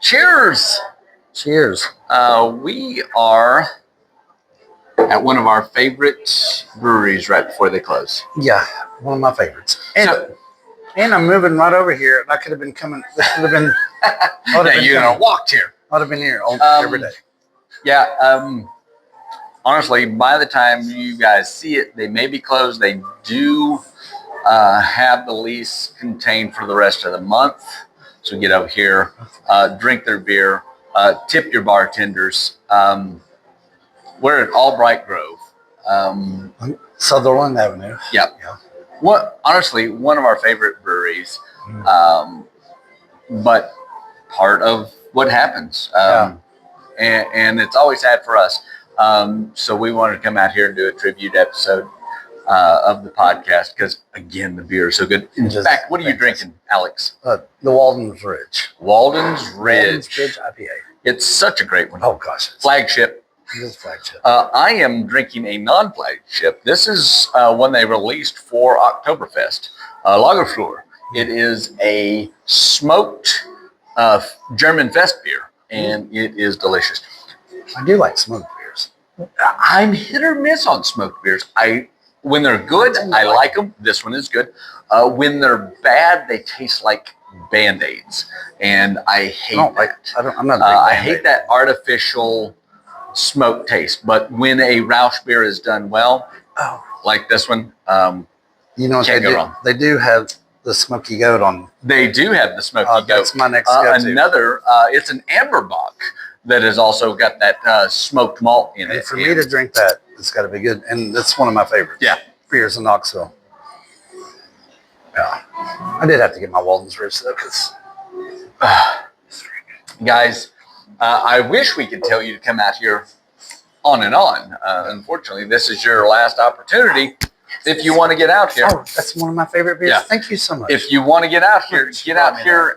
Cheers! Cheers. We are at one of our favorite breweries right before they close. Yeah, one of my favorites. And I'm moving right over here. I could have been coming. This would have been. Walked here. I'd have been here every day. Yeah. Honestly, by the time you guys see it, they may be closed. They do have the lease contained for the rest of the month. So get over here, drink their beer, tip your bartenders. We're at Albright Grove. Sutherland Avenue. Yep. Yeah. Honestly, one of our favorite breweries, but part of what happens. And it's always sad for us. So we wanted to come out here and do a tribute episode of the podcast because, again, the beer is so good. In fact, what are you drinking, Alex? The Walden's Ridge. Walden's Ridge IPA. It's such a great one. Oh, gosh. Flagship. It is flagship. I am drinking a non-flagship. This is one they released for Oktoberfest. Lagerfleur. It is a smoked German Fest beer, and it is delicious. I do like smoked beers. I'm hit or miss on smoked beers. When they're good, I like them. This one is good. When they're bad, they taste like Band-Aids, and I hate that. I'm not. I hate that artificial smoke taste. But when a Rausch beer is done well, like this one, you know what can't go wrong. They do have the Smoky Goat on. They do have the Smoky Goat. That's my next go-to. Another, it's an Amberbach that has also got that smoked malt in it. And for me to drink that, it's got to be good. And that's one of my favorites. Yeah. Beers in Knoxville. Yeah. I did have to get my Walden's Ridge, though, because... Guys, I wish we could tell you to come out here on and on. Unfortunately, this is your last opportunity if you want to get out here. Oh, that's one of my favorite beers. Yeah. Thank you so much. If you want to get out here,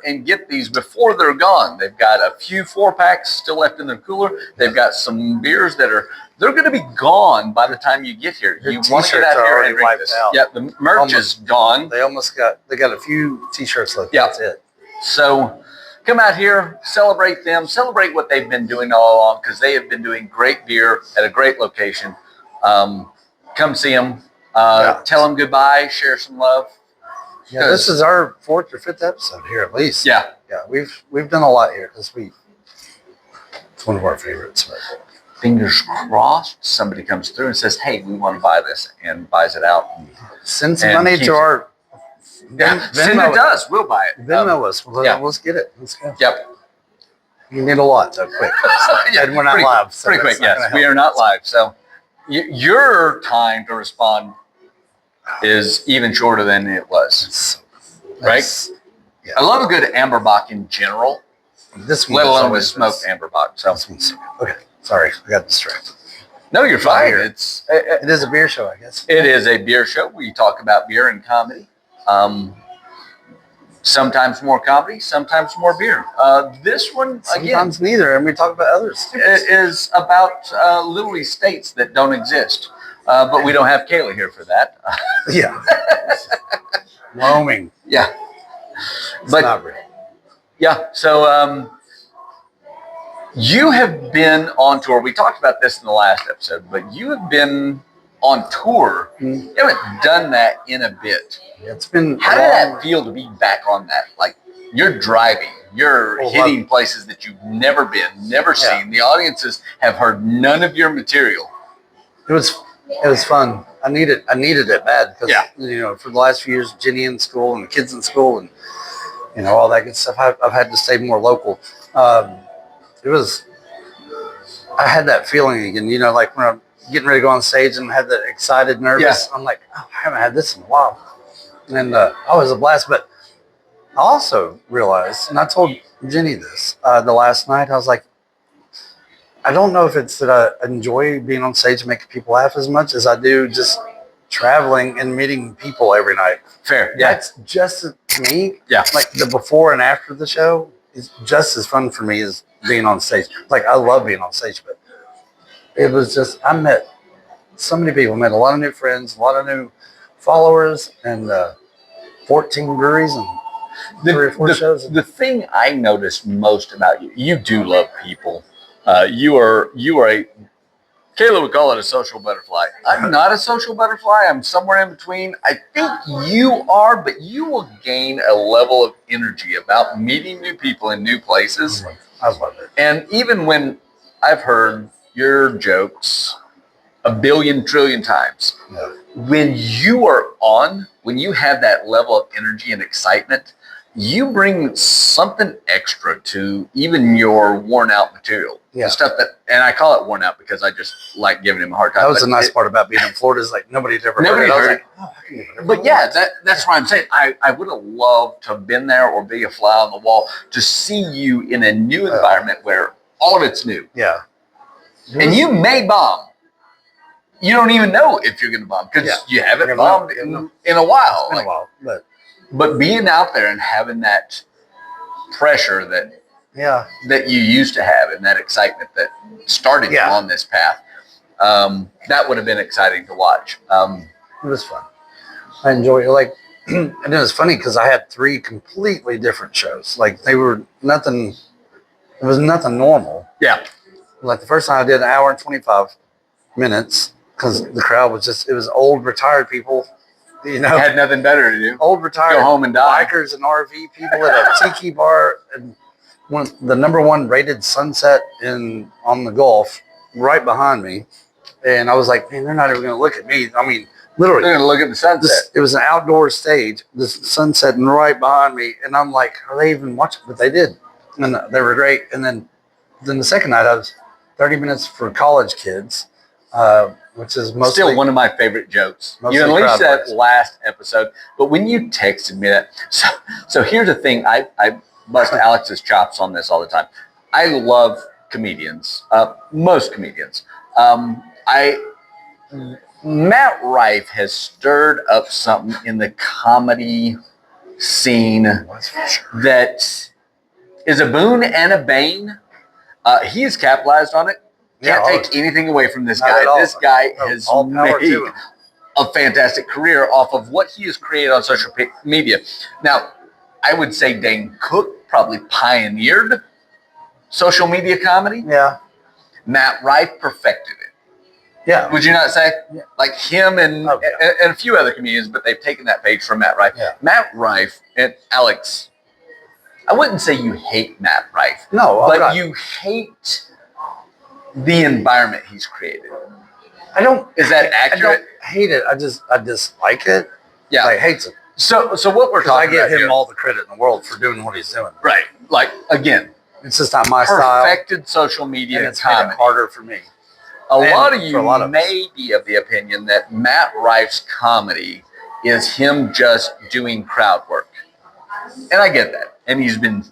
and get these before they're gone. They've got a few 4-packs still left in their cooler. They've got some beers they're going to be gone by the time you get here. You want to get out here and drink this. Out. Yeah, the merch is gone. They got a few t-shirts left. Yeah. That's it. So come out here, celebrate them, celebrate what they've been doing all along because they have been doing great beer at a great location. Come see them. Tell them goodbye, share some love. Yeah, this is our 4th or 5th episode here at least. Yeah. Yeah, we've done a lot here because it's one of our favorites. But. Fingers crossed somebody comes through and says, hey, we want to buy this and buys it out. Send some money to our... Send it to us. We'll buy it. Venmo us. Let's get it. Let's go. Yep. You need a lot, so quick. And we're not live. So pretty quick, yes. We are not live. So your time to respond is even shorter than it was. Right? Yeah. I love a good Amberbach in general. This one let alone with smoked Amberbach. So. This one's so good. Okay. Sorry, I got distracted. No, you're fine. It is a beer show, I guess. It is a beer show. We talk about beer and comedy. Sometimes more comedy, sometimes more beer. This one, sometimes neither, and we talk about others. It is about literally states that don't exist. But we don't have Kayla here for that. Yeah. Wyoming. Yeah. It's not real. Yeah. So you have been on tour. We talked about this in the last episode, but you have been on tour. You haven't done that in a bit. Yeah, it's been. How did that feel to be back on that? Like you're driving, you're hitting places that you've never been, never seen. The audiences have heard none of your material. It was fun. I needed it bad because for the last few years, Jenny in school and the kids in school and all that good stuff. I've had to stay more local. I had that feeling again, like when I'm getting ready to go on stage and had that excited, nervous. I'm like, I haven't had this in a while. And it was a blast. But I also realized, and I told Jenny this the last night, I was like, I don't know if it's that I enjoy being on stage and making people laugh as much as I do just traveling and meeting people every night. Fair. Yeah. That's just, to me, like the before and after the show it's just as fun for me as being on stage. Like I love being on stage, but it was just I met so many people, met a lot of new friends, a lot of new followers, and 14 breweries and three or four shows. The thing I noticed most about you, you do love people. You are a Kayla would call it a social butterfly. I'm not a social butterfly. I'm somewhere in between. I think you are, but you will gain a level of energy about meeting new people in new places. I love it. And even when I've heard your jokes a billion trillion times, Yeah. when you are on, when you have that level of energy and excitement, you bring something extra to even your worn out material. Yeah. The stuff that, and I call it worn out because I just like giving him a hard time. That was the nice part about being in Florida is like nobody had ever Nobody heard it. heard it. I was like, oh, I can never But yeah, that's what I'm saying. I would have loved to have been there or be a fly on the wall to see you in a new environment where all of it's new. Yeah. And you may bomb. You don't even know if you're going to bomb because you haven't bombed in a while. It's been a while, but being out there and having that pressure that you used to have and that excitement that started you on this path, that would have been exciting to watch. It was fun. I enjoyed it. Like, and it was funny because I had 3 completely different shows. Like they were nothing. It was nothing normal. Yeah. Like the first time I did an hour and 25 minutes because the crowd was just, it was old retired people, you know. Had nothing better to do. Old retired Go home and die. bikers and RV people at a tiki bar. And the #1 rated sunset on the Gulf right behind me. And I was like, man, they're not even going to look at me. I mean, literally. They're going to look at the sunset. It was an outdoor stage, the sun setting right behind me. And I'm like, are they even watching? But they did. And they were great. And then the second night, I was 30 minutes for college kids, which is mostly. Still one of my favorite jokes. You unleashed that last episode. But when you texted me that. So here's the thing. I bust Alex's chops on this all the time. I love comedians. Most comedians. Matt Rife has stirred up something in the comedy scene that is a boon and a bane. He has capitalized on it. Can't take anything away from this guy. This guy has made a fantastic career off of what he has created on social media. Now, I would say Dane Cook probably pioneered social media comedy. Yeah. Matt Rife perfected it. Yeah. Would you not say? Yeah. Like him and a few other comedians, but they've taken that page from Matt Rife. Yeah. Matt Rife and Alex, I wouldn't say you hate Matt Rife. No. But you hate the environment he's created. I don't. Is that accurate? I don't hate it. I dislike it. Yeah. I hate it. So what we're talking about I give him here, all the credit in the world for doing what he's doing. Right. Like, again, it's just not my style. Perfected social media and it's made it harder for me. A lot of you may be of the opinion that Matt Rife's comedy is him just doing crowd work. And I get that. And he's been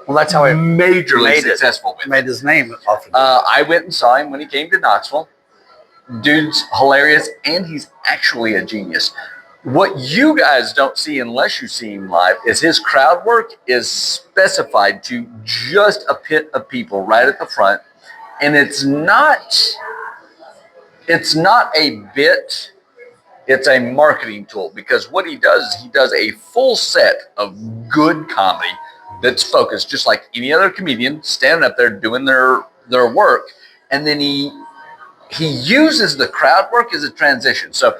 that's how he majorly successful with it. Made his name off of it. I went and saw him when he came to Knoxville. Dude's hilarious, and he's actually a genius. What you guys don't see unless you see him live is his crowd work is specified to just a pit of people right at the front. And it's not a bit, it's a marketing tool, because what he does is he does a full set of good comedy that's focused just like any other comedian standing up there doing their work. And then he uses the crowd work as a transition. So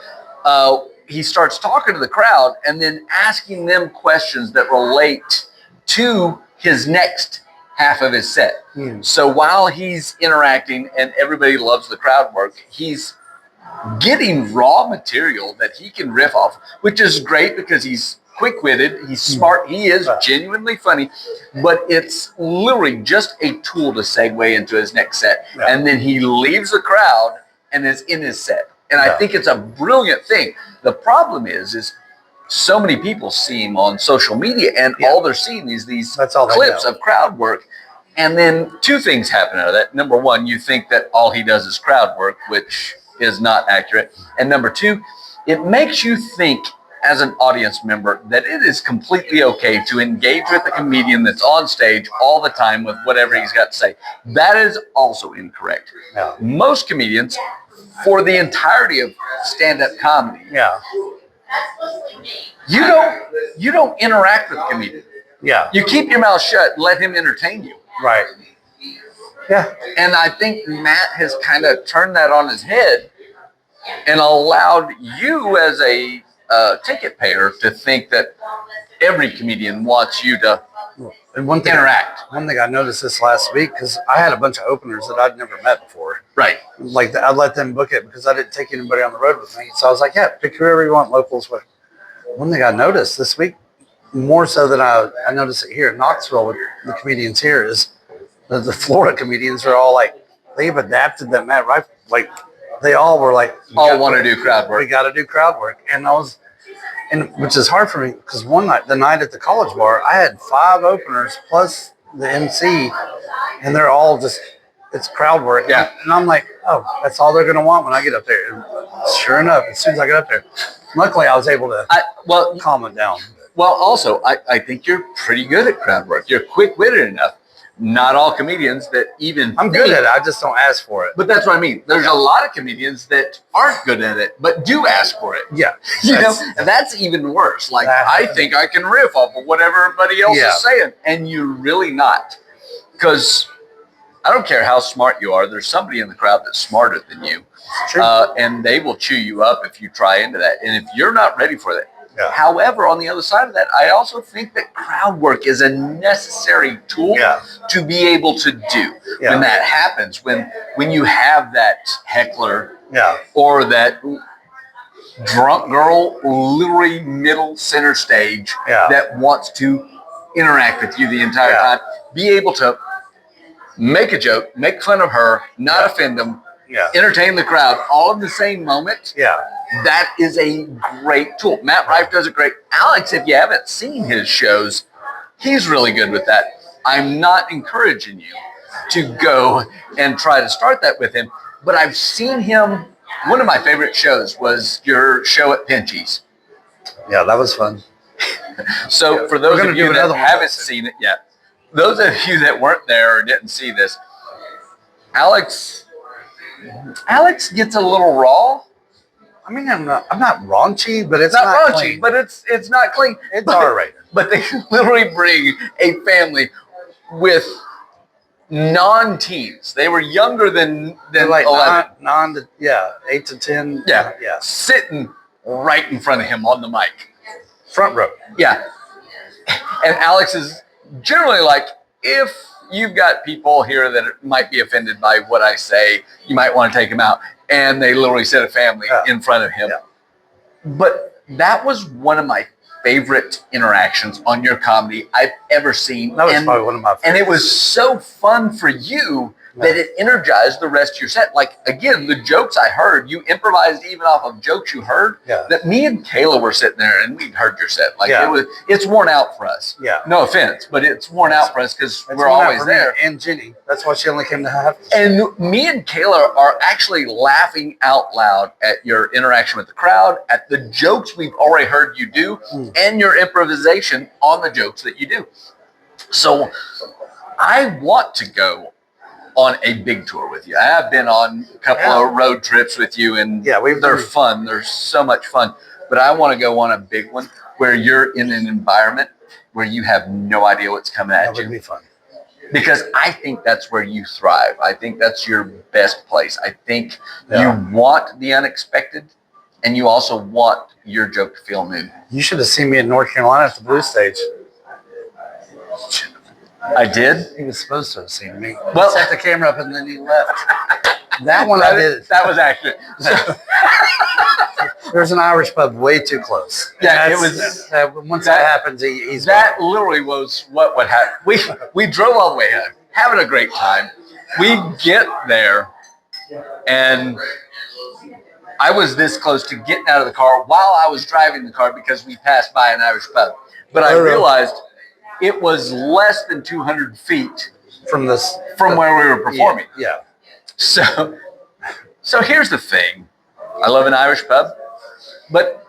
he starts talking to the crowd and then asking them questions that relate to his next half of his set. So while he's interacting and everybody loves the crowd work, he's getting raw material that he can riff off, which is great because he's quick-witted, he's smart, he is genuinely funny, but it's literally just a tool to segue into his next set. Yeah. And then he leaves the crowd and is in his set. And I think it's a brilliant thing. The problem is so many people see him on social media and all they're seeing is these clips of crowd work. And then two things happen out of that. Number one, you think that all he does is crowd work, which is not accurate. And number two, it makes you think as an audience member that it is completely okay to engage with a comedian that's on stage all the time with whatever he's got to say. That is also incorrect. Yeah. Most comedians, for the entirety of stand-up comedy, Yeah. you don't interact with the comedian. Yeah. You keep your mouth shut and let him entertain you. Right. Yeah. And I think Matt has kind of turned that on his head and allowed you as a ticket payer to think that every comedian wants you to And one thing interact. One thing I noticed this last week, because I had a bunch of openers that I'd never met before. Right. Like I let them book it because I didn't take anybody on the road with me. So I was like, yeah, pick whoever you want, locals. But one thing I noticed this week, more so than I noticed it here in Knoxville with the comedians here, is that the Florida comedians are all like, they've adapted that Matt Rife. Like they all were like, All want to do crowd work. we got to do crowd work. And which is hard for me because one night, the night at the college bar, I had 5 openers plus the MC, and they're all just, it's crowd work. Yeah. And I'm like, oh, that's all they're going to want when I get up there. And sure enough, as soon as I get up there, luckily I was able to calm it down. Well, also, I think you're pretty good at crowd work. You're quick-witted enough. Not all comedians that even I'm good at it. I just don't ask for it. But that's what I mean. There's a lot of comedians that aren't good at it, but do ask for it. Yeah. You know, and that's even worse. Like, I think I can riff off of what everybody else is saying, and you're really not. Because I don't care how smart you are, there's somebody in the crowd that's smarter than you. True. And they will chew you up if you try into that. And if you're not ready for that. Yeah. However, on the other side of that, I also think that crowd work is a necessary tool to be able to do. Yeah. When that happens, when you have that heckler or that drunk girl literally middle center stage that wants to interact with you the entire time, be able to make a joke, make fun of her, not offend them, entertain the crowd all in the same moment. Yeah. That is a great tool. Matt Rife does it great. Alex, if you haven't seen his shows, he's really good with that. I'm not encouraging you to go and try to start that with him, but I've seen him. One of my favorite shows was your show at Pinchy's. Yeah, that was fun. So for those of you that haven't seen it yet, those of you that weren't there or didn't see this, Alex gets a little raw. I mean, I'm not raunchy, but it's not raunchy, clean. but it's not clean. It's R-rated. But they literally bring a family with non-teens. They were younger than like 11. 8 to 10. Yeah. Sitting right in front of him on the mic. Front row. Yeah. And Alex is generally like, if you've got people here that might be offended by what I say, you might want to take them out. And they literally set a family in front of him. Yeah. But that was one of my favorite interactions on your comedy I've ever seen. That was probably one of my favorites. And it was so fun for you that it energized the rest of your set. Like, again, the jokes I heard, you improvised even off of jokes you heard. Yeah. That me and Kayla were sitting there and we'd heard your set. Like, it's worn out for us. Yeah. No offense, but it's worn out for us because we're always there. And Jenny. That's why she only came to have. And me and Kayla are actually laughing out loud at your interaction with the crowd, at the jokes we've already heard you do, and your improvisation on the jokes that you do. So I want to go on a big tour with you. I have been on a couple of road trips with you, and they're fun. They're so much fun. But I want to go on a big one where you're in an environment where you have no idea what's coming at you. That would be fun. Because I think that's where you thrive. I think that's your best place. I think you want the unexpected, and you also want your joke to feel new. You should have seen me in North Carolina at the Blue Stage. I did? He was supposed to have seen me. Well, set the camera up and then he left. That one I did. That was accurate. There's an Irish pub way too close. Yeah, it was. Once that happens, he's that gone. Literally was what would happen. We drove all the way home, having a great time. We get there, and I was this close to getting out of the car while I was driving the car because we passed by an Irish pub. But I realized it was less than 200 feet from where we were performing. Yeah. So here's the thing. I love an Irish pub, but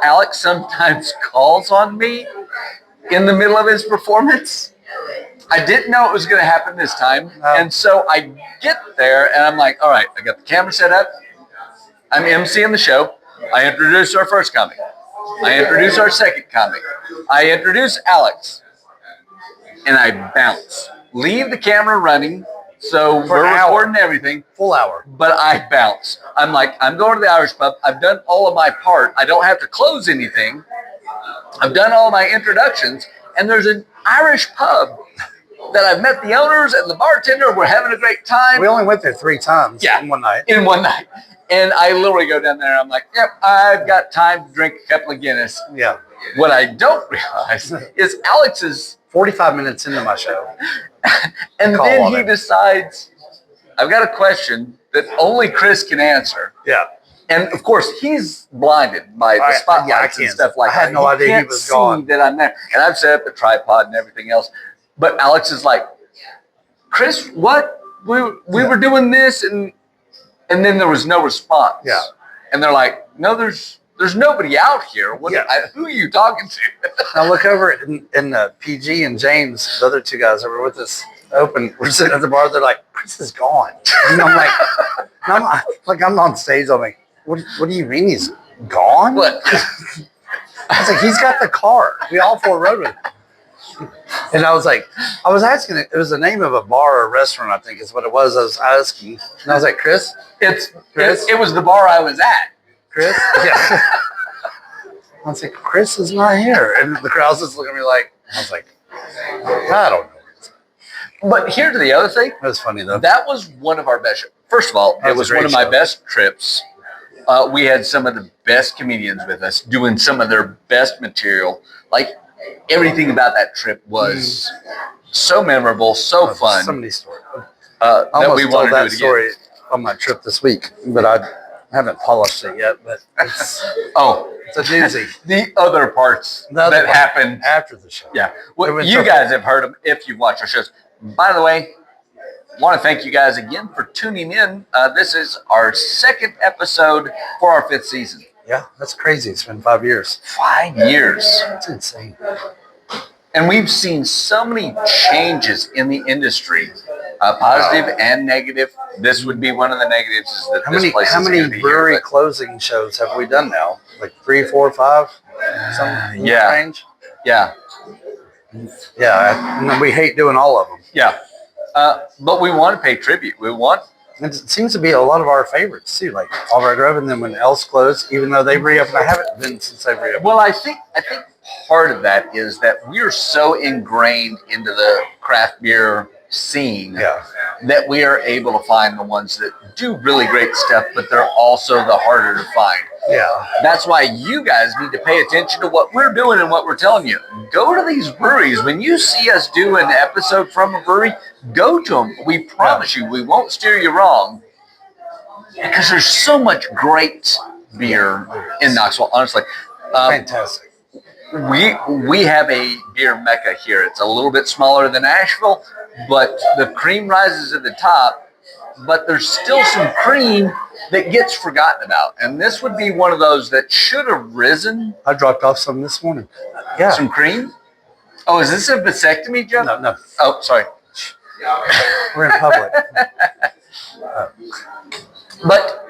Alex sometimes calls on me in the middle of his performance. I didn't know it was going to happen this time. And so I get there and I'm like, all right, I got the camera set up. I'm emceeing the show. I introduce our first comic. I introduce our second comic. I introduce Alex. And I bounce. Leave the camera running. So we're recording everything. Full hour. But I bounce. I'm like, I'm going to the Irish pub. I've done all of my part. I don't have to close anything. I've done all my introductions. And there's an Irish pub that I've met the owners and the bartender. We're having a great time. We only went there 3 times in one night. In one night. And I literally go down there. I'm like, yep, I've got time to drink a couple of Guinness. Yeah. What I don't realize is Alex is 45 minutes into my show. And then he decides, I've got a question that only Chris can answer. Yeah. And of course, he's blinded by the spotlights and stuff like that. I had no idea he was gone. That I'm there. And I've set up the tripod and everything else. But Alex is like, Chris, what? We were doing this, and then there was no response. Yeah. And they're like, no, there's nobody out here. Who are you talking to? I look over and PG and James, the other 2 guys that were with us, we're sitting at the bar. They're like, Chris is gone. And I'm like, I'm on stage. I'm like, what do you mean he's gone? What? I was like, he's got the car. We all 4 rode with him. And I was asking, it was the name of a bar or restaurant, I think is what it was. I was asking. And I was like, Chris? It was the bar I was at. Chris? Yeah. I was like, Chris is not here. And the crowd's just looking at me like, I was like, I don't know. But here's the other thing. That was funny, though. That was one of our best. First of all, it was one of my best trips. We had some of the best comedians with us doing some of their best material. Like, everything about that trip was so memorable, so fun. So many stories. I almost told that story on my trip this week, but I haven't polished it yet. But it's a doozy. The other parts that happened after the show. Yeah, well, you guys have heard them if you've watched our shows. By the way, I want to thank you guys again for tuning in. This is our 2nd episode for our 5th season. Yeah, that's crazy. It's been 5 years. 5 years. That's insane. And we've seen so many changes in the industry, positive and negative. This would be one of the negatives. Is that how many brewery closing shows have we done now? Like 3, 4, 5? Some range? Yeah. Yeah, and we hate doing all of them. Yeah. But we want to pay tribute. It seems to be a lot of our favorites too, like Albright Grove, and then when Else closed, even though they re-opened, I haven't been since they've reopened. Well, I think part of that is that we're so ingrained into the craft beer scene that we are able to find the ones that do really great stuff, but they're also the harder to find. Yeah. That's why you guys need to pay attention to what we're doing and what we're telling you. Go to these breweries. When you see us do an episode from a brewery, go to them. We promise you, we won't steer you wrong, because there's so much great beer in Knoxville, honestly. Fantastic. We have a beer mecca here. It's a little bit smaller than Asheville, but the cream rises at the top, but there's still some cream that gets forgotten about. And this would be one of those that should have risen. I dropped off some this morning. Yeah. Some cream? Oh, is this a vasectomy joke? No. Oh, sorry. We're in public. But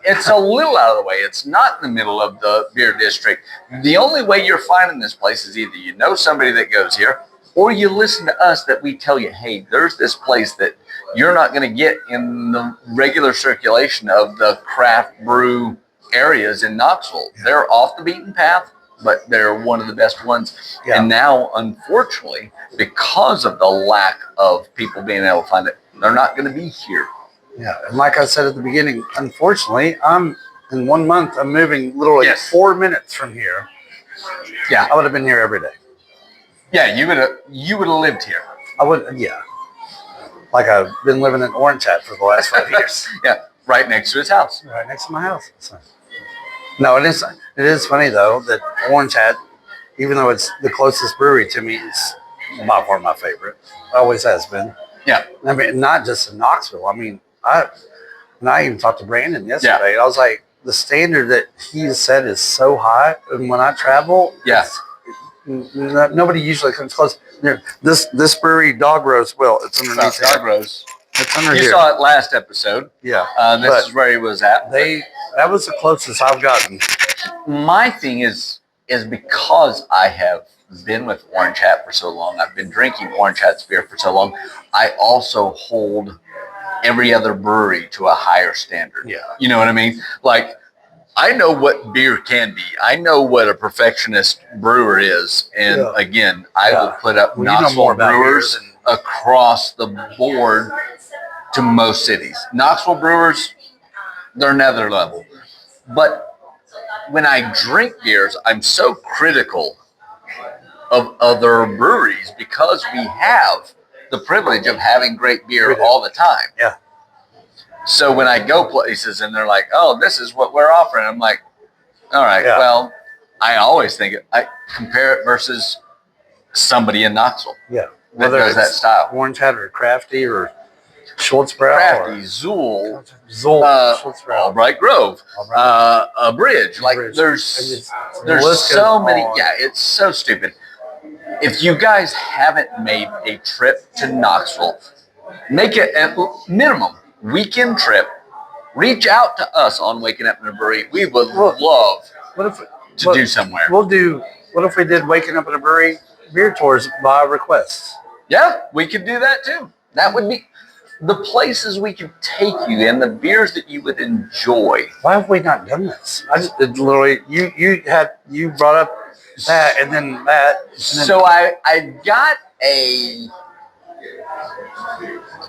it's a little out of the way. It's not in the middle of the beer district. The only way you're finding this place is either you know somebody that goes here, or you listen to us that we tell you, hey, there's this place that you're not going to get in the regular circulation of the craft brew areas in Knoxville. Yeah. They're off the beaten path, but they're one of the best ones. Yeah. And now, unfortunately, because of the lack of people being able to find it, they're not going to be here. Yeah, and like I said at the beginning, unfortunately, in 1 month, I'm moving literally 4 minutes from here. Yeah. I would have been here every day. Yeah, you would have lived here. I would, yeah. Like I've been living in Orange Hat for the last 5 years. Yeah, right next to his house. Right next to my house. So. No, it is funny though that Orange Hat, even though it's the closest brewery to me, it's by far my favorite. Always has been. Yeah. I mean, not just in Knoxville. I mean, I even talked to Brandon yesterday. Yeah. I was like, the standard that he has set is so high, and when I travel, nobody usually comes close. There, this brewery, Dog Rose, well, it's underneath Dog Rose. It's under you here. saw it last episode. Yeah, this is where he was at. That was the closest I've gotten. My thing is because I have been with Orange Hat for so long. I've been drinking Orange Hat's beer for so long. I also hold every other brewery to a higher standard. Yeah, you know what I mean. Like, I know what beer can be. I know what a perfectionist brewer is. And again, I will put up Knoxville brewers across the board to most cities. Knoxville brewers, they're another level. But when I drink beers, I'm so critical of other breweries because we have the privilege of having great beer all the time. Yeah. So when I go places and they're like, "Oh, this is what we're offering," I'm like, "All right, well," I always think I compare it versus somebody in Knoxville. Yeah, that does that style. Orange Hat or Crafty or Schultzbrow. Crafty, Zool, Albright Grove, a Bridge. Like there's so many. Yeah, it's so stupid. If you guys haven't made a trip to Knoxville, make it at minimum weekend trip. Reach out to us on Waking Up in a Brewery. We would love to do somewhere. What if we did Waking Up in a Brewery beer tours by request? Yeah, we could do that too. That would be the places we could take you and the beers that you would enjoy. Why have we not done this? I just literally you brought up that and then that. So I got a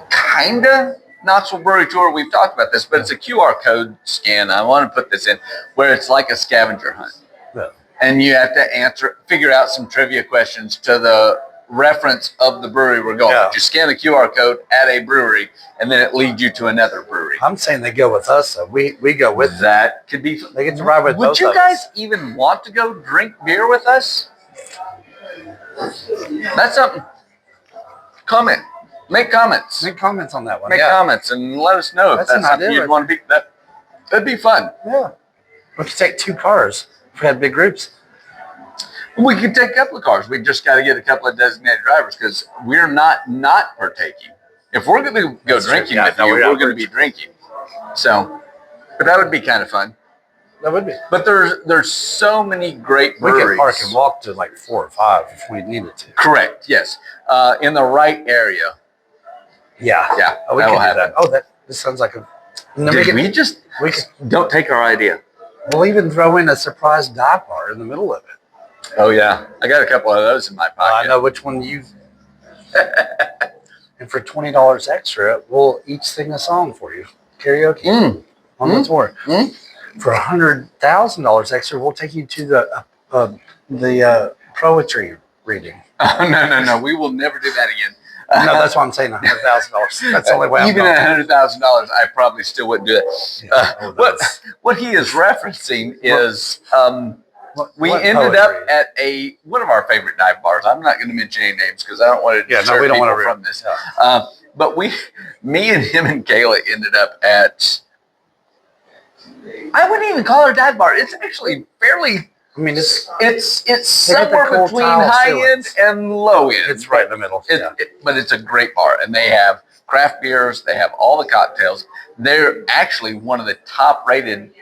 kinda Knoxville Brewery Tour. We've talked about this, but it's a QR code scan. I want to put this in where it's like a scavenger hunt. Yeah. And you have to figure out some trivia questions to the reference of the brewery we're going. Yeah. You scan the QR code at a brewery, and then it leads you to another brewery. I'm saying they go with us, so we go with them. That could be. They get to ride with both of us. Would you guys even want to go drink beer with us? That's something. Comment. Make comments. Make comments on that one. Make comments and let us know if that's something you'd want to be. That'd be fun. Yeah. We could take 2 cars if we had big groups. We could take a couple of cars. We just got to get a couple of designated drivers because we're not partaking. If we're going to go drinking with you, we're going to be drinking. So, but that would be kind of fun. That would be. But there's so many great breweries. We could park and walk to like 4 or 5 if we needed to. Correct. Yes. In the right area. Yeah. Yeah. Oh, we can do that. Oh, this sounds like a. We don't take our idea. We'll even throw in a surprise dive bar in the middle of it. Oh yeah, I got a couple of those in my pocket. I know which one you. And for $20 extra, we'll each sing a song for you, karaoke on the tour. For $100,000 extra, we'll take you to the poetry reading. Oh, no, we will never do that again. No, that's why I'm saying $100,000. That's the only way I'm even at $100,000, I probably still wouldn't do it. What he is referencing is we ended up at one of our favorite dive bars. I'm not going to mention any names because I don't want to disturb we don't people want to from this. But me and him and Kayla ended up at. I wouldn't even call it a dive bar. It's actually fairly. I mean, it's somewhere between high end and low end. It's right in the middle. But it's a great bar, and they have craft beers. They have all the cocktails. They're actually one of the top rated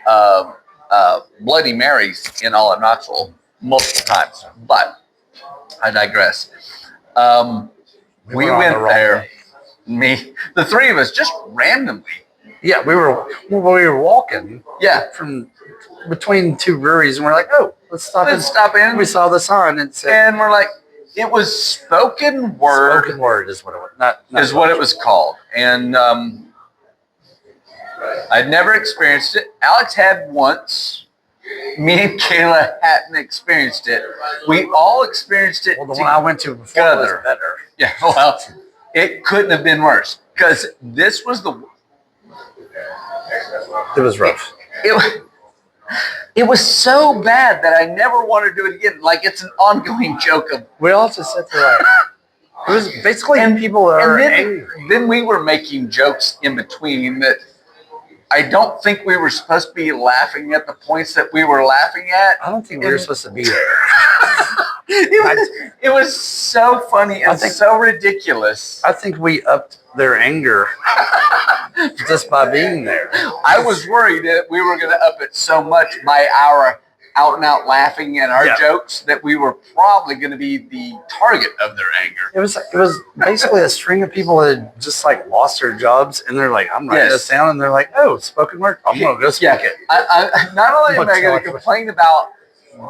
Bloody Marys in all of Knoxville multiple times. But I digress. We went there. The 3 of us, just randomly. Yeah, we were walking. Yeah, from between 2 breweries, and we're like, oh, let's stop in. We saw the sign and said, and we're like, it was spoken word. Spoken word is what it was. Not is what it was called, and I'd never experienced it. Alex had once. Me and Kayla hadn't experienced it. We all experienced it. Well, the one I went to before was better. Yeah, well, it couldn't have been worse because this was It was rough. It was so bad that I never want to do it again. Like, it's an ongoing joke of. We all just sat there like. It was basically people that are angry. Then we were making jokes in between that I don't think we were supposed to be laughing at the points that we were laughing at. I don't think we were supposed to be there. It was so funny and so ridiculous. I think we upped their anger just by being there. I was worried that we were going to up it so much by our out and out laughing at our jokes that we were probably going to be the target of their anger. It was basically a string of people that had just like lost their jobs, and they're like, "I'm writing this down," and they're like, "Oh, spoken word, I'm going to go speak it." I not only am I going to complain about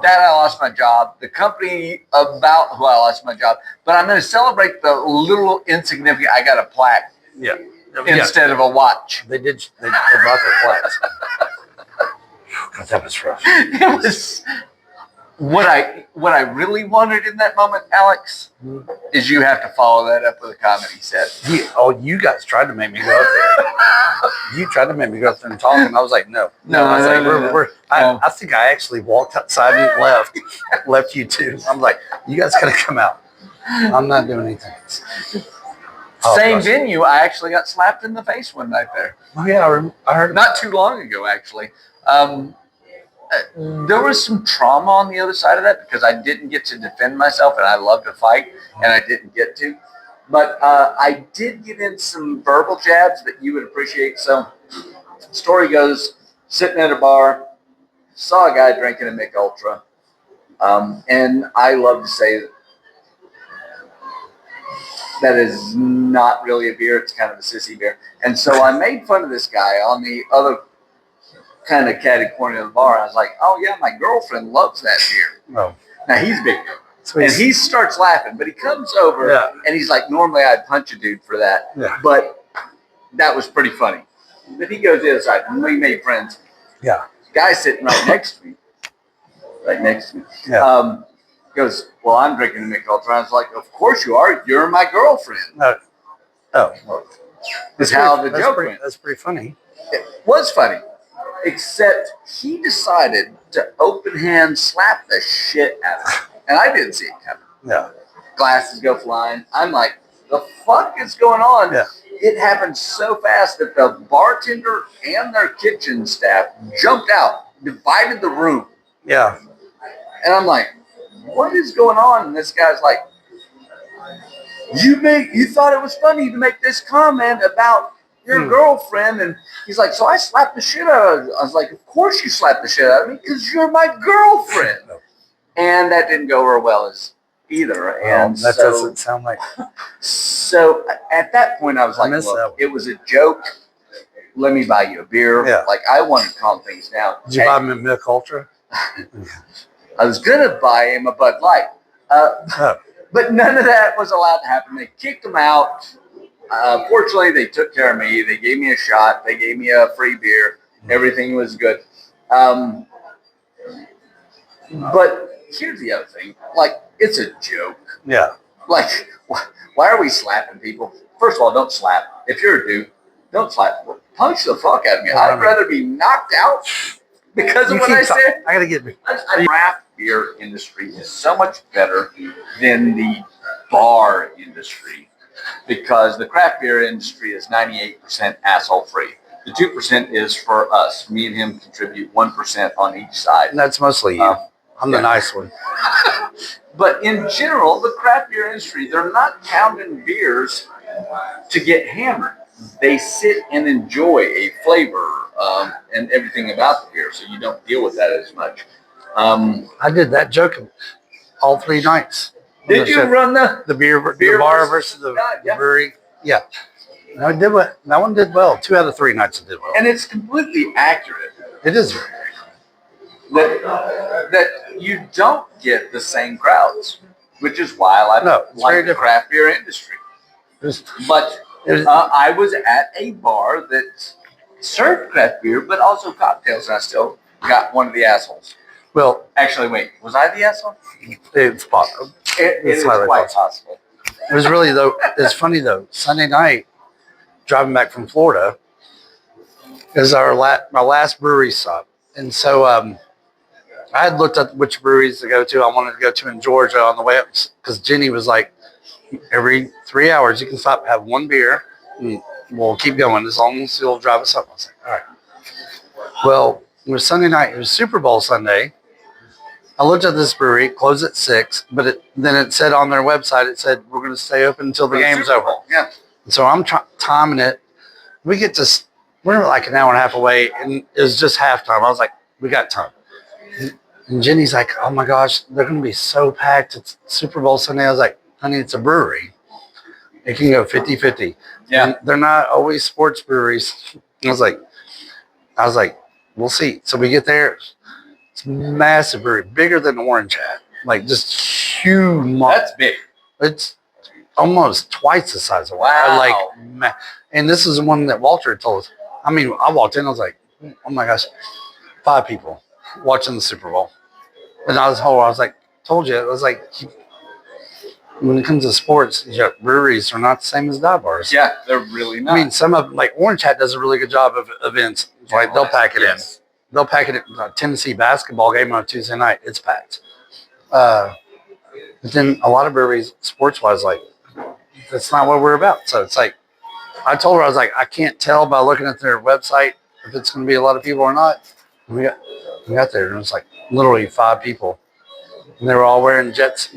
that I lost my job, the company about who I lost my job, but I'm going to celebrate the little insignificant. I got a plaque instead of a watch. They brought their plaques. God, that was rough. It was what I really wanted in that moment, Alex, is you have to follow that up with a comedy set. You guys tried to make me go up there. You tried to make me go up there and talk, and I was like, no. I think I actually walked outside and left you two. I'm like, you guys gotta come out. I'm not doing anything. Same venue, I actually got slapped in the face one night there. Oh yeah, I heard. Not too long ago, actually. There was some trauma on the other side of that because I didn't get to defend myself, and I love to fight, and I didn't get to. But I did get in some verbal jabs that you would appreciate. So, story goes, sitting at a bar, saw a guy drinking a Mick Ultra, and I love to say that is not really a beer; it's kind of a sissy beer. And so I made fun of this guy on the other kind of catty corner of the bar. I was like, "Oh yeah, my girlfriend loves that beer." Oh. Now he's big, and he starts laughing, but he comes over and he's like, "Normally I'd punch a dude for that, but that was pretty funny." But he goes the other side, and we made friends. Yeah, guy sitting right next to me, goes, "Well, I'm drinking a Mick Ultra." I was like, "Of course you are. You're my girlfriend." That's how the joke went. That's pretty funny. It was funny. Except he decided to open hand slap the shit out of me. And I didn't see it coming. Yeah. Glasses go flying. I'm like, the fuck is going on? Yeah. It happened so fast that the bartender and their kitchen staff jumped out, divided the room. Yeah. And I'm like, what is going on? And this guy's like, you thought it was funny to make this comment about your girlfriend, and he's like, so I slapped the shit out of her. I was like, of course you slapped the shit out of me because you're my girlfriend. And that didn't go over well as either. And that doesn't sound like. So at that point, I was like, look, it was a joke. Let me buy you a beer. Yeah. Like I wanted to calm things down. Did you buy him a Mick Ultra? I was gonna buy him a Bud Light, but none of that was allowed to happen. They kicked him out. Fortunately, they took care of me. They gave me a shot. They gave me a free beer. Everything was good. But here's the other thing. Like, it's a joke. Yeah. Like, why are we slapping people? First of all, don't slap. If you're a dude, don't slap. Punch the fuck out of me. I'd rather be knocked out because of what I said. I got to get me. The craft beer industry is so much better than the bar industry. Because the craft beer industry is 98% asshole free. The 2% is for us. Me and him contribute 1% on each side. And that's mostly you. I'm the nice one. But in general, the craft beer industry, they're not pounding beers to get hammered. They sit and enjoy a flavor and everything about the beer, so you don't deal with that as much. I did that joke all 3 nights. Did you run the beer bar versus the brewery? Yeah. No, it did well. That one did well. 2 out of 3 nights it did well. And it's completely accurate. It is. That you don't get the same crowds, which is why I like the craft beer industry. But I was at a bar that served craft beer, but also cocktails, and I still got one of the assholes. Well, actually, wait, was I the asshole? It's possible. It is quite possible. It was really, though, it's funny, though. Sunday night, driving back from Florida, is my last brewery stop. And so I had looked up which breweries to go to. I wanted to go to in Georgia on the way up because Jenny was like, every 3 hours you can stop, have one beer, and we'll keep going as long as you'll drive us up. I was like, all right. Well, it was Sunday night. It was Super Bowl Sunday. I looked at this brewery, closed at 6, but then it said on their website, it said, we're going to stay open until the game's over. Yeah. So I'm timing it. We get to, we're like an hour and a half away, and it was just halftime. I was like, we got time. And Jenny's like, oh my gosh, they're going to be so packed. It's Super Bowl Sunday. I was like, honey, it's a brewery. It can go 50-50. Yeah. And they're not always sports breweries. I was like, we'll see. So we get there. It's massive brewery, bigger than Orange Hat. Like just huge. That's big. It's almost twice the size of Wow. And this is the one that Walter told us. I mean, I walked in, I was like, oh my gosh, 5 people watching the Super Bowl. And I was like, told you, it was like, when it comes to sports, breweries are not the same as dive bars. Yeah, they're really not. I mean, some of like Orange Hat does a really good job of events. Like they'll pack it in. They'll pack it in. Tennessee basketball game on a Tuesday night. It's packed. But then a lot of breweries, sports-wise, like that's not what we're about. So it's like, I told her, I was like, I can't tell by looking at their website if it's going to be a lot of people or not. And we got there, and it was like literally 5 people, and they were all wearing Jets,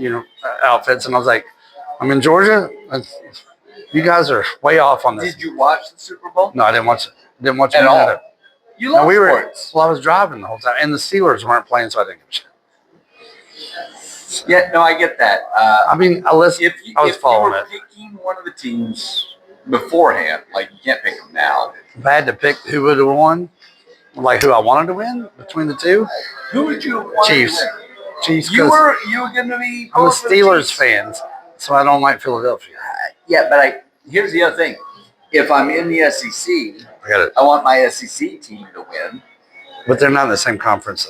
outfits. And I was like, I'm in Georgia. You guys are way off on this. Did you watch the Super Bowl? No, I didn't watch it. Didn't watch At it all. You love sports. Well, I was driving the whole time, and the Steelers weren't playing, so I didn't give a shit. Yeah, no, I get that. I mean, I was following it. If you were picking one of the teams beforehand, like you can't pick them now. If I had to pick who would have won, like who I wanted to win between the two, who would you want? Chiefs. To win? Chiefs. You were going to be. I'm a Steelers fan, so I don't like Philadelphia. Yeah, but here's the other thing. If I'm in the SEC, I want my SEC team to win. But they're not in the same conference,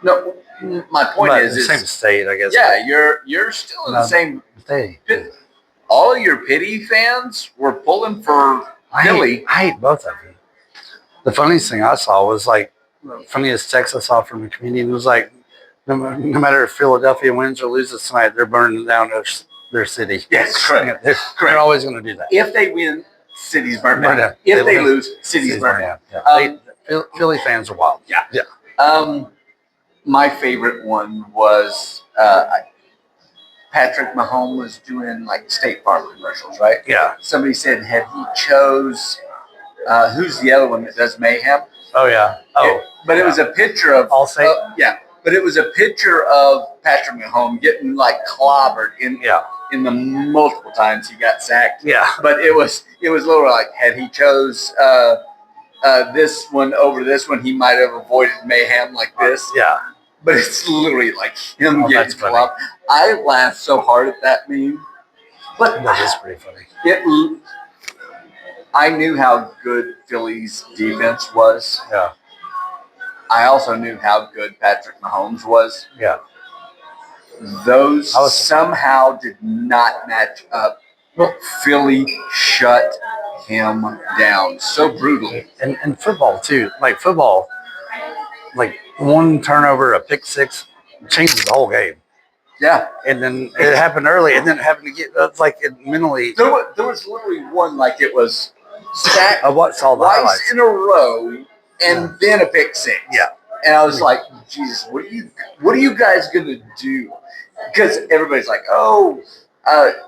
though. No, my point is the same state, I guess. Yeah, you're still in the same state. All of your pity fans were pulling for Philly. I hate both of them. The funniest thing I saw was like the funniest text I saw from the comedian was like, no matter if Philadelphia wins or loses tonight, they're burning down their city. Yes, correct. They're always going to do that. If they win, cities burn down. If they lose, cities burn down. Yeah. Philly fans are wild. Yeah. My favorite one was Patrick Mahomes was doing like State Farm commercials, right? Yeah. Somebody said had he chose who's the other one that does Mayhem? Oh yeah. But it was a picture of Allstate. Yeah. But it was a picture of Patrick Mahomes getting like clobbered in the multiple times he got sacked. Yeah. But it was literally like had he chose this one over this one, he might have avoided mayhem like this. Yeah. But it's literally like him getting clobbered. I laughed so hard at that meme. But that is pretty funny. I knew how good Philly's defense was. Yeah. I also knew how good Patrick Mahomes was. Yeah. Those somehow did not match up. Philly shut him down so brutally. And football, too. Like football, like one turnover, a pick six, changes the whole game. Yeah. And then it happened early, and then having to get, it's like it mentally. There was literally one, like it was sacked twice in a row. And then a pick six. Yeah. And I was like, Jesus, what are you guys gonna do? Because everybody's like,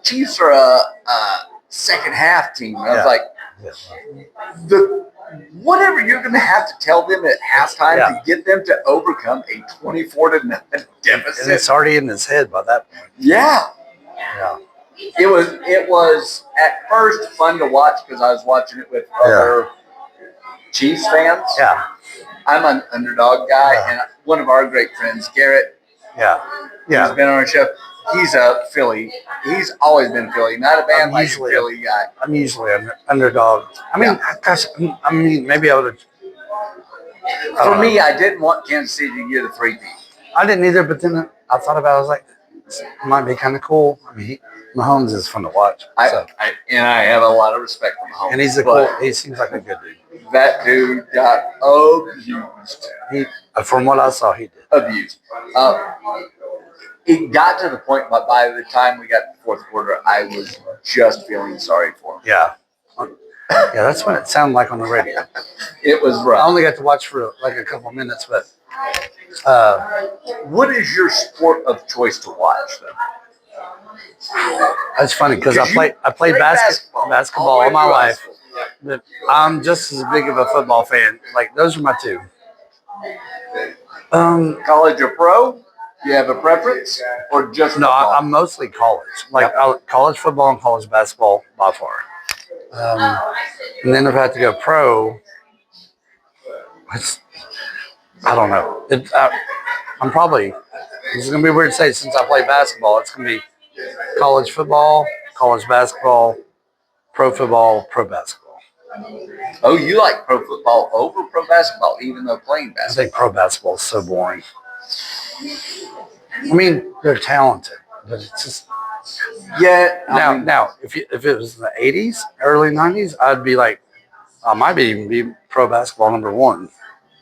Chiefs are a second half team. And I was like, whatever you're gonna have to tell them at halftime to get them to overcome a 24-0 deficit. And it's already in his head by that point. Yeah. Yeah. It was at first fun to watch because I was watching it with other Chiefs fans. Yeah. I'm an underdog guy, and one of our great friends, Garrett, he's been on our show. He's a Philly. He's always been Philly, not a bandwagon Philly guy. I'm usually an underdog. I mean, maybe I would have. For me, I didn't want Kansas City to get a 3-peat. I didn't either, but then I thought about it. I was like, it might be kind of cool. I mean, Mahomes is fun to watch. I have a lot of respect for Mahomes. And he seems like a good dude. That dude got abused. From what I saw, he did. Abused. It got to the point, but by the time we got to the fourth quarter, I was just feeling sorry for him. Yeah. Yeah, that's what it sounded like on the radio. It was I rough. only got to watch for like a couple minutes, but What is your sport of choice to watch, though? that's funny because I played played basketball all the all way my through high life. school. Yeah. But I'm just as big of a football fan. Like those are my two. College or pro? Do you have a preference, or just No, football? I'm mostly college. Like college football and college basketball by far. And then if I have to go pro, it's, I don't know. I'm probably. This is gonna be weird to say since I play basketball. It's gonna be college football, college basketball, pro basketball. Oh, you like pro football over pro basketball, even though playing I think basketball. pro basketball is so boring. I mean, they're talented, but it's just Yeah. now. If it was the '80s, early '90s, I'd be like, I might even be pro basketball number one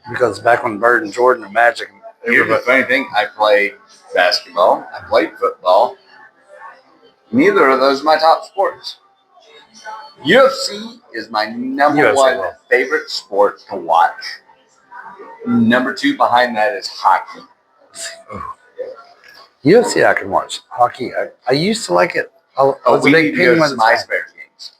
because back when Bird and Jordan and Magic and Here's the everybody, funny thing: I played basketball. I played football. Neither of those are my top sports. UFC is my number UFC, one well. favorite sport to watch. Number two behind that is hockey. UFC I can watch. Hockey, I used to like it. I was a We big need to go to Penguins some fan. Ice Bears games.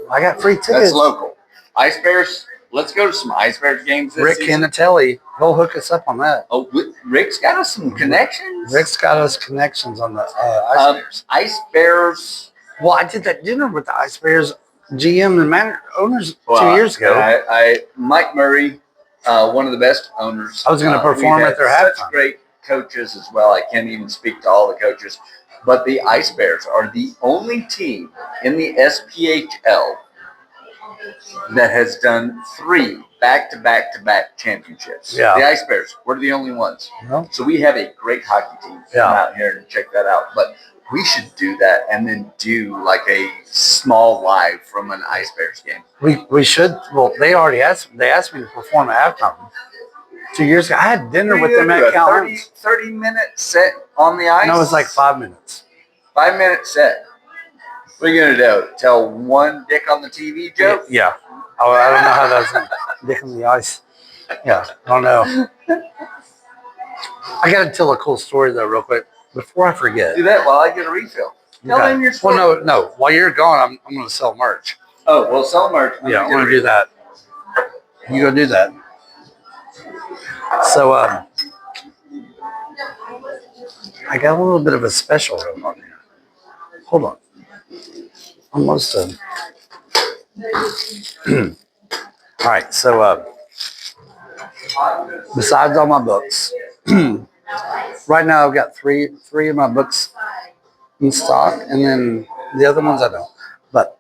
I got free tickets. That's local. Ice Bears. Let's go to some Ice Bears games this Rick season. Canatelli, he'll hook us up on that. Oh, Rick's got us some connections. Rick's got us connections on the Ice Bears. Ice Bears. Well, I did that dinner with the Ice Bears GM and owners 2 years ago. Mike Murray, one of the best owners. I was going to perform at their such halftime. great coaches as well. I can't even speak to all the coaches, but the Ice Bears are the only team in the SPHL that has done 3 back-to-back-to-back championships. Yeah. The Ice Bears, we're the only ones. No? So we have a great hockey team. Yeah. Come out here and check that out. But we should do that and then do like a small live from an Ice Bears game. We should. Well, they already asked. They asked me to perform at halftime 2 years ago. I had dinner with them at Cal. 30-minute set on the ice? No, it was like 5 minutes. 5-minute set. What are you going to do? Tell one dick on the TV joke? Yeah. I don't know how that's going to dick on the ice. Yeah, I don't know. I got to tell a cool story, though, real quick, before I forget. Do that while I get a refill. Tell them your story. Well, no. While you're gone, I'm going to sell merch. Oh, well, sell merch. Yeah, I want to do that. You go do that. So, I got a little bit of a special going on here. Hold on. Almost done. All right, so besides all my books, right now I've got three of my books in stock, and then the other ones I don't. But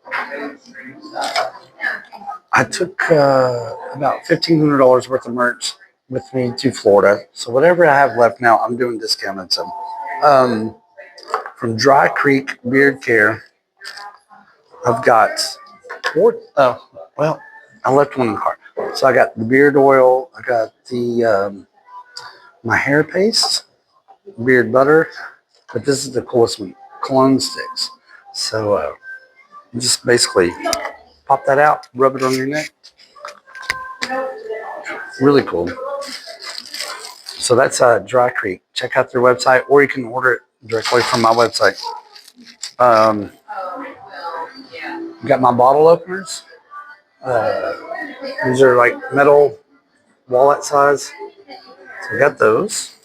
I took about $1,500 worth of merch with me to Florida. So whatever I have left now, I'm doing discounted some. From Dry Creek Beard Care, I've got I left one in the car. So I got the beard oil. I got the my hair paste, beard butter, but this is the coolest one, cologne sticks. So you just basically pop that out, rub it on your neck. Really cool. So that's Dry Creek. Check out their website, or you can order it directly from my website. Got my bottle openers. These are like metal wallet size. So I got those.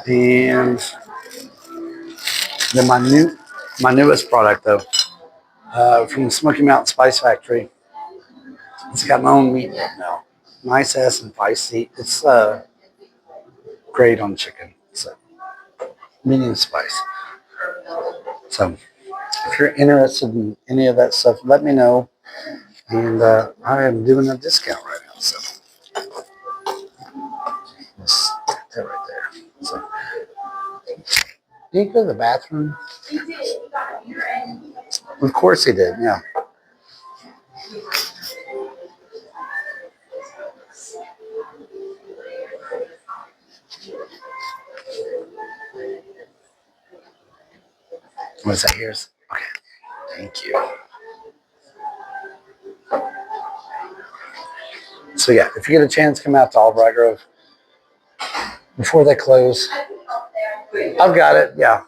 And then my newest product though, from the Smoky Mountain Spice Factory. It's got my own meat in it now. Nice ass and feisty. It's great on chicken. So medium spice. So if you're interested in any of that stuff, let me know. And I am doing a discount right now. So that's that right there. So did you go to the bathroom? He did. He got here and Of course he did, yeah. Was that yours? Okay. Thank you. So yeah, if you get a chance, come out to Albright Grove before they close. I've got it. Yeah.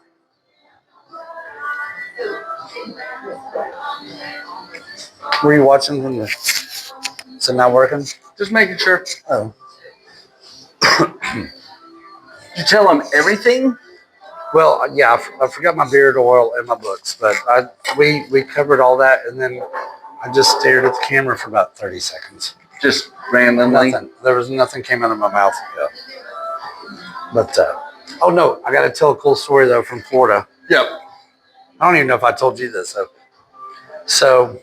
Were you watching from the? Is it not working? Just making sure. Oh. You tell them everything. Well, yeah, I forgot my beard oil and my books, but we covered all that, and then I just stared at the camera for about 30 seconds. Just randomly. Nothing. There was nothing came out of my mouth. Yeah. But oh no, I got to tell a cool story though from Florida. Yep. I don't even know if I told you this. So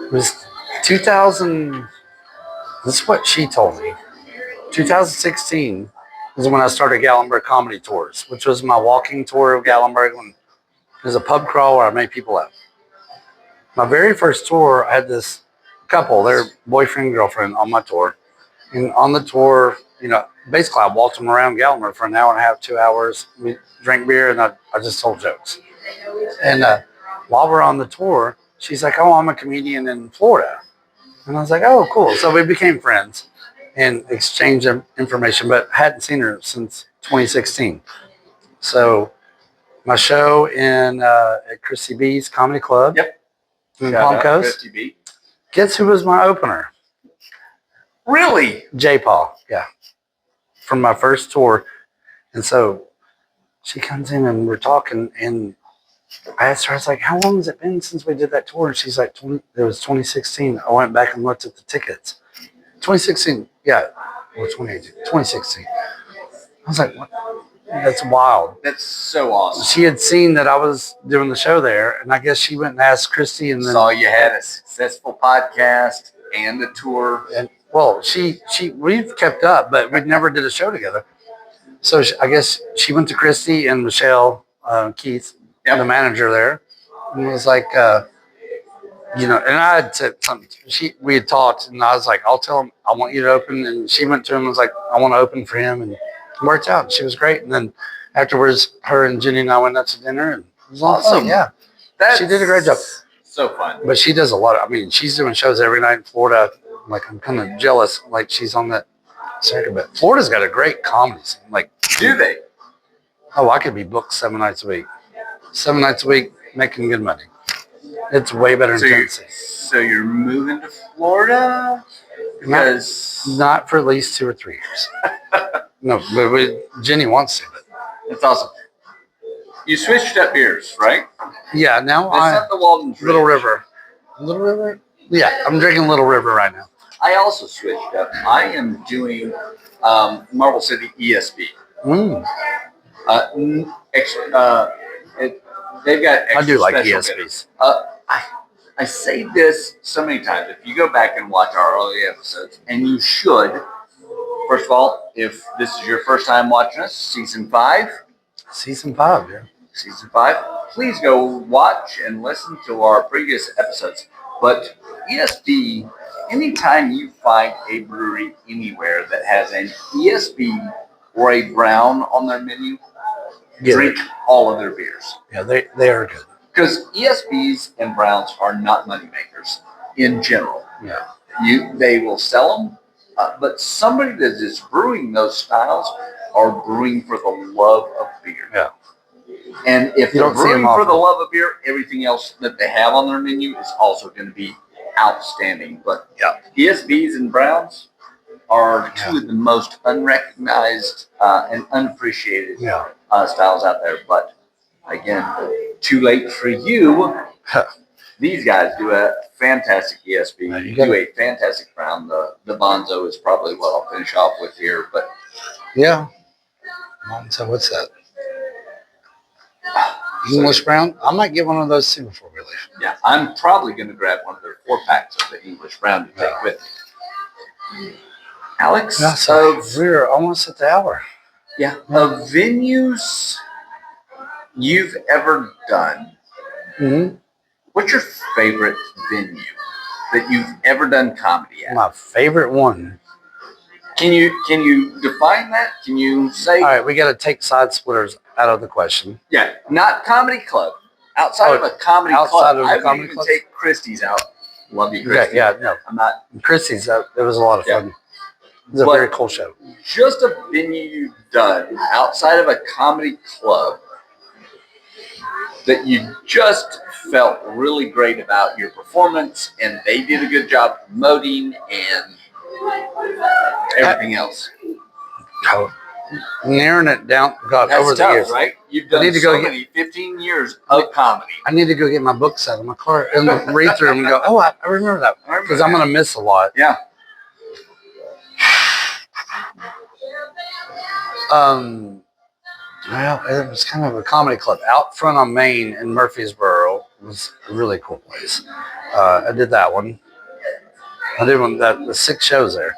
it was 2000. This is what she told me. 2016 is when I started Gallenberg Comedy Tours, which was my walking tour of Gallenberg. When there's a pub crawl where I made people laugh. My very first tour, I had this couple, their boyfriend and girlfriend, on my tour. And on the tour, basically I walked them around Gallenberg for an hour and a half, 2 hours. We drank beer and I just told jokes. And while we're on the tour, she's like, "Oh, I'm a comedian in Florida." And I was like, "Oh, cool." So we became friends and exchanged information, but hadn't seen her since 2016. So my show at Chrissy B's Comedy Club. Yep. In Palm Coast. Guess who was my opener? Really? J. Paul. Yeah. From my first tour. And so she comes in and we're talking, and I asked her, I was like, "How long has it been since we did that tour?" And she's like, "It was 2016. I went back and looked at the tickets. 2016. Yeah. Or 2018. 2016. I was like, "What? That's wild." That's so awesome. She had seen that I was doing the show there, and I guess she went and asked Christy, and then saw you had a successful podcast and a tour. And well, we've kept up, but we never did a show together. So I guess she went to Christy and Michelle Keith, the manager there, and was like, and I had said something. We had talked, and I was like, "I'll tell him I want you to open." And she went to him and was like, "I want to open for him," and it worked out. She was great. And then afterwards, her and Jenny and I went out to dinner, and it was awesome. Yeah, she did a great job. So fun. But she does a lot. She's doing shows every night in Florida. Like, I'm kind of jealous. Like, she's on that circuit. But Florida's got a great comedy scene. Like, do they? Oh, I could be booked 7 nights a week. 7 nights a week, making good money. It's way better than Tennessee. So you're moving to Florida? Because not for at least 2 or 3 years. No, but Jenny wants to. But that's awesome. You switched up beers, right? Yeah, now That's not the Walden's Little River. Little River? Yeah, I'm drinking Little River right now. I also switched up. I am doing Marble City ESB. They've got extra I do like ESBs. ESBs. I say this so many times. If you go back and watch our early episodes, and you should, first of all, if this is your first time watching us, season 5. Season 5, yeah. Season 5. Please go watch and listen to our previous episodes. But ESB, anytime you find a brewery anywhere that has an ESB or a brown on their menu, drink all of their beers. Yeah, they are good. Because ESBs and browns are not moneymakers in general. Yeah. They will sell them, but somebody that is brewing those styles are brewing for the love of beer. Yeah. And if they're brewing for the love of beer, everything else that they have on their menu is also going to be outstanding. But ESBs and browns are two of the most unrecognized and unappreciated styles out there. But again, too late for you. These guys do a fantastic ESB. You do a fantastic brown. The Bonzo is probably what I'll finish off with here. But yeah. So what's that? English brown? I might get one of those too before we leave. Yeah, I'm probably going to grab one of their 4-packs of the English brown to take with me. Alex, we're almost at the hour. Yeah, of venues you've ever done, what's your favorite venue that you've ever done comedy at? My favorite one. Can you define that? Can you say? All right, we got to take side splitters out of the question. Yeah, not comedy club. Outside of a comedy club. I would even take Christie's out. Love you, Yeah, Christy. yeah, no. I'm not. Chrissy's, it was a lot of fun. It was a But- very cool show. Just a venue you've done outside of a comedy club that you just felt really great about your performance, and they did a good job promoting and everything else. Oh, narrowing it down, God, That's over the tough, years. right? You've I done need to go so get- many 15 years of comedy. I need to go get my books out of my car and read through them and go, oh, I remember that. I remember Because I'm that. going to miss a lot. Yeah. Well, it was kind of a comedy club out front on Main in Murfreesboro. It was a really cool place. I did that one. I did one that the 6 shows there.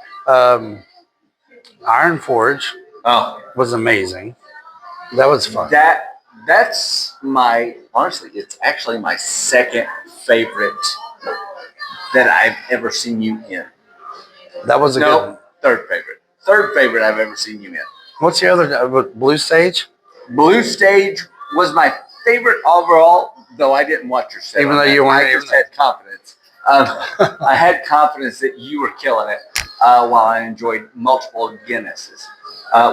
Iron Forge Oh, was amazing. That was fun. that's honestly, it's actually my second favorite that I've ever seen you in. That was a good one. No, third favorite. Third favorite I've ever seen you in. What's the other? Blue Stage? Blue Stage was my favorite overall, though I didn't watch your set. Even on though that. you weren't I even just had confidence. I had confidence that you were killing it while I enjoyed multiple Guinnesses.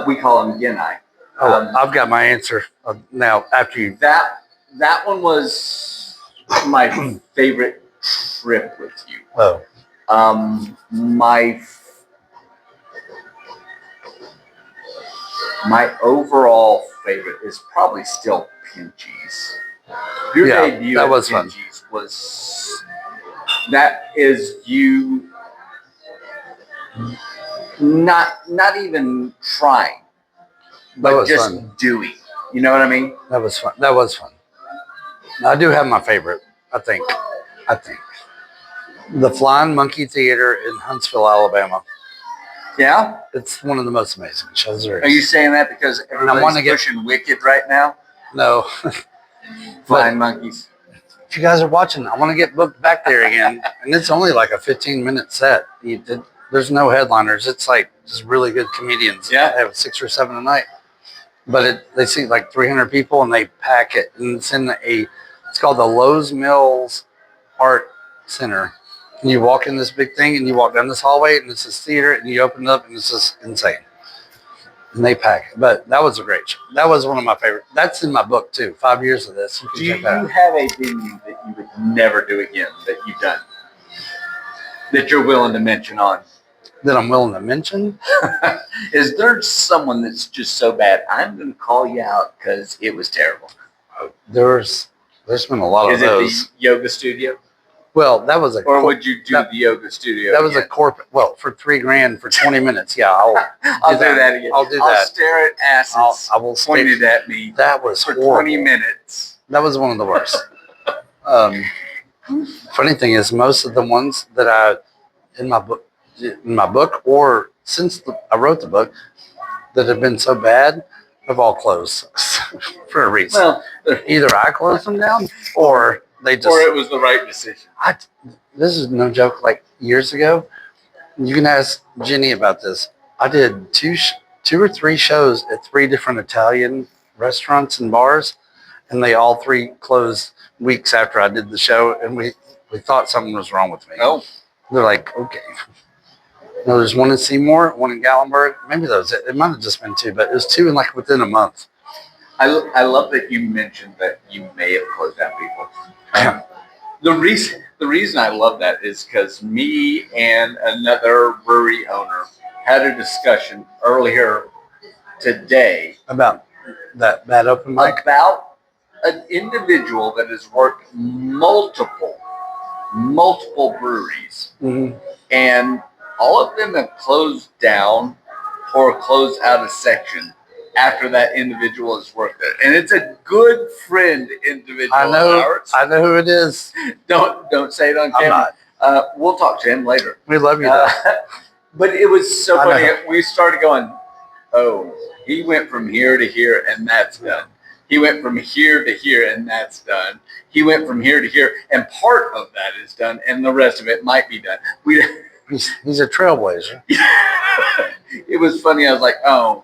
We call them Guinness. I've got my answer now after you. That one was my favorite trip with you. Oh, My overall favorite is probably still Pinchy's. Your Yeah, debut that at was fun. Pinchy's was that is you not even trying, but was just fun. doing. You know what I mean? That was fun. That was fun. I do have my favorite. I think the Flying Monkey Theater in Huntsville, Alabama. Yeah. It's one of the most amazing shows there Are you is. saying that because everybody's pushing Wicked right now? No. Flying Monkeys. If you guys are watching, I want to get booked back there again. And it's only like a 15-minute set. There's no headliners. It's like just really good comedians. Yeah. They have 6 or 7 a night. But they see like 300 people and they pack it. And it's called the Lowe's Mills Art Center. And you walk in this big thing and you walk down this hallway and it's this theater and you open it up and it's just insane. And they pack it. But that was a great show. That was one of my favorite. That's in my book too. 5 years of this. You can Do you check that out. have a venue that you would never do again that you've done? That you're willing to mention on? That I'm willing to mention. Is there someone that's just so bad, I'm going to call you out because it was terrible? There's been a lot of Is it those. the yoga studio? Well, that was a Or would you do the yoga studio that was a again? corporate. Well, for $3,000 for 20 minutes. Yeah, I'll do that again. I'll do I'll that. stare at asses I will pointed at me That was for horrible. 20 minutes. That was one of the worst. Funny thing is, most of the ones that in my book, or since I wrote the book, that have been so bad, have all closed for a reason. Well, Either I closed them down, or they just. or it was the right decision. This is no joke. Like years ago, you can ask Jenny about this. I did two or three shows at 3 different Italian restaurants and bars, and they all 3 closed weeks after I did the show, and we thought something was wrong with me. Oh, They're like, okay. No, there's one in Seymour, one in Gallenberg. Maybe that was it. It might have just been 2, but it was 2 in like within a month. I love that you mentioned that you may have closed down people. The reason I love that is because me and another brewery owner had a discussion earlier today About that bad open mic. about an individual that has worked multiple breweries, Mhm. and all of them have closed down or closed out a section after that individual has worked there. And it's a good friend individual I of know. ours. I know who it is. Don't say it on I'm camera. not. We'll talk to him later. We love you though. But it was so I funny. know. We started going, oh, he went from here to here and that's done. He went from here to here and that's done. He went from here to here and part of that is done and the rest of it might be done. He's a trailblazer. It was funny. I was like, oh,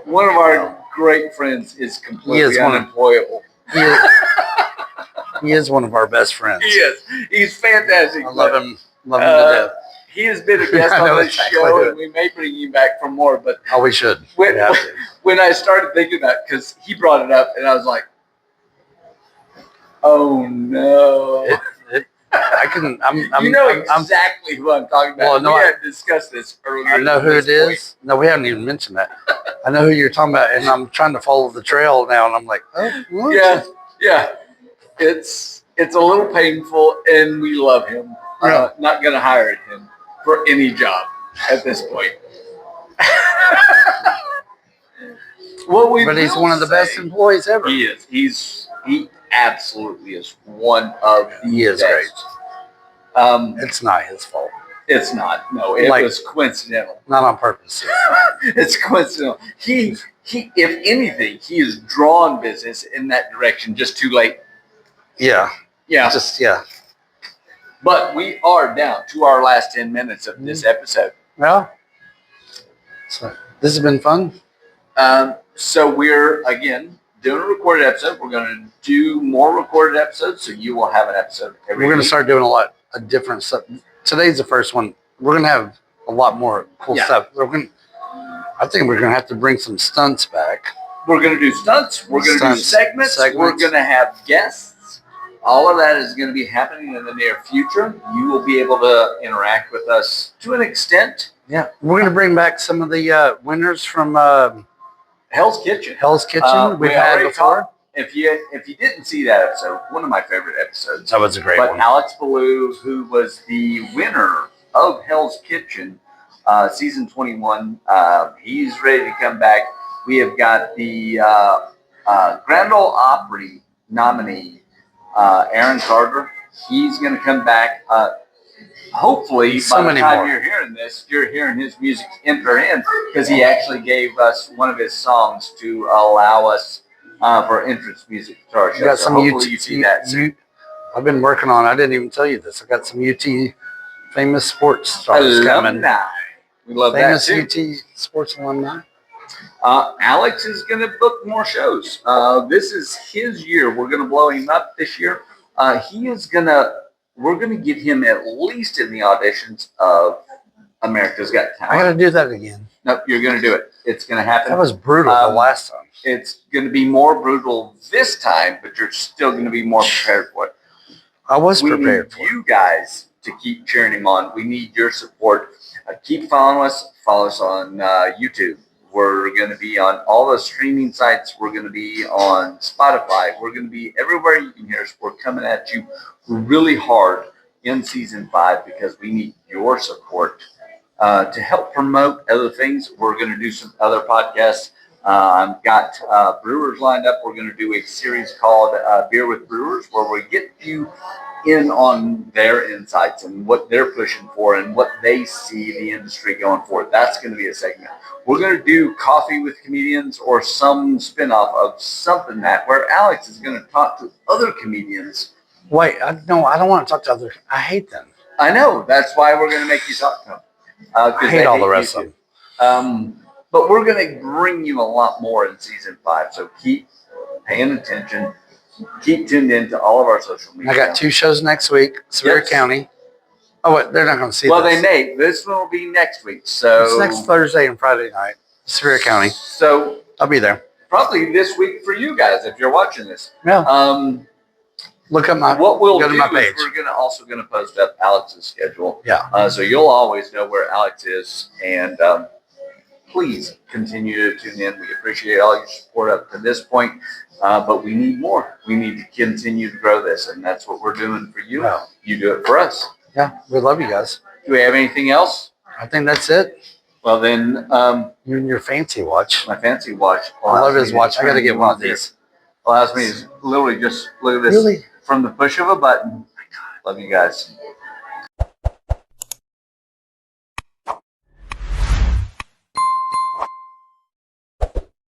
one of our great friends is completely one of- unemployable. He is, He is one of our best friends. He is. He's fantastic. I love him. Love him to death. He has been a guest I know on this exactly show, who- and we may bring him back for more. But Oh, we should. when, We have to. when I started thinking about it, because he brought it up, and I was like, oh no. I'm, You know I'm, exactly who I'm talking about. Well, no, we I- had discussed this earlier. I know at who it this point. is. No, we haven't even mentioned that. I know who you're talking about, and I'm trying to follow the trail now, and I'm like, oh, what? Yeah. It's a little painful, and we love him. Yeah. Not going to hire him for any job at this point. But he's one of the best employees ever. He is. He absolutely is one of the He is best. great. It's not his fault. It's not. No, it Like- was coincidental. Not on purpose. It's coincidental. He, if anything, he has drawn business in that direction just too late. Yeah. Yeah. Yeah. But we are down to our last 10 minutes of this episode. Well, so this has been fun. So we're, again, doing a recorded episode. We're going to do more recorded episodes, so you will have an episode every We're going to week. start doing a lot of different stuff. Today's the first one. We're going to have a lot more cool stuff. I think we're going to have to bring some stunts back. We're going to do stunts. We're going to do segments. We're going to have guests. All of that is going to be happening in the near future. You will be able to interact with us to an extent. Yeah. We're going to bring back some of the winners from Hell's Kitchen. Hell's Kitchen we've had before. If you didn't see that episode, one of my favorite episodes. That was a great one. Alex Ballou, who was the winner of Hell's Kitchen, season 21, he's ready to come back. We have got the Grand Ole Opry nominee, Aaron Carter. He's going to come back. Hopefully, So by the many time more. you're hearing this, you're hearing his music enter in, because he actually gave us one of his songs to allow us for entrance music to our show. You got So some hopefully you see that soon. I've been working on. I didn't even tell you this. I got some UT famous sports stars coming. Alumni. We love Famous that too. UT sports alumni. Alex is going to book more shows. This is his year. We're going to blow him up this year. We're going to get him at least in the auditions of America's Got I got to Talent. do that again. Nope, you're going to do it. It's going to happen. That was brutal the last time. It's going to be more brutal this time, but you're still going to be more prepared for it. I was We prepared need for it. you guys to keep cheering him on. We need your support. Keep following us. Follow us on YouTube. We're going to be on all the streaming sites. We're going to be on Spotify. We're going to be everywhere you can hear us. We're coming at you really hard in season 5 because we need your support to help promote other things. We're going to do some other podcasts. I've got brewers lined up. We're going to do a series called Beer with Brewers, where we get you in on their insights and what they're pushing for and what they see the industry going for. That's going to be a segment. We're going to do Coffee with Comedians, or some spinoff of something where Alex is going to talk to other comedians. Wait, no, I don't want to talk to other. I hate them. I know. That's why we're going to make you talk to them. I hate all the rest of them. But we're going to bring you a lot more in season 5. So keep paying attention. Keep tuned in to all of our social media. I got 2 shows next week, Sevier Yes. County. Oh, wait, they're not going to see Well, this. they may. This one will be next week. So It's next Thursday and Friday night, Sevier County. So I'll be there. probably this week for you guys if you're watching this. Yeah. What we'll go to do my is page. we're also going to post up Alex's schedule. Yeah. So you'll always know where Alex is, and please continue to tune in. We appreciate all your support up to this point, but we need more. We need to continue to grow this, and that's what we're doing for you. Yeah. You do it for us. Yeah, we love you guys. Do we have anything else? I think that's it. Well, then You and your fancy watch. my fancy watch. I love allows his me to watch. I got to turn get you one on of here. these. Allows me to literally just look at this Really? from the push of a button. Love you guys.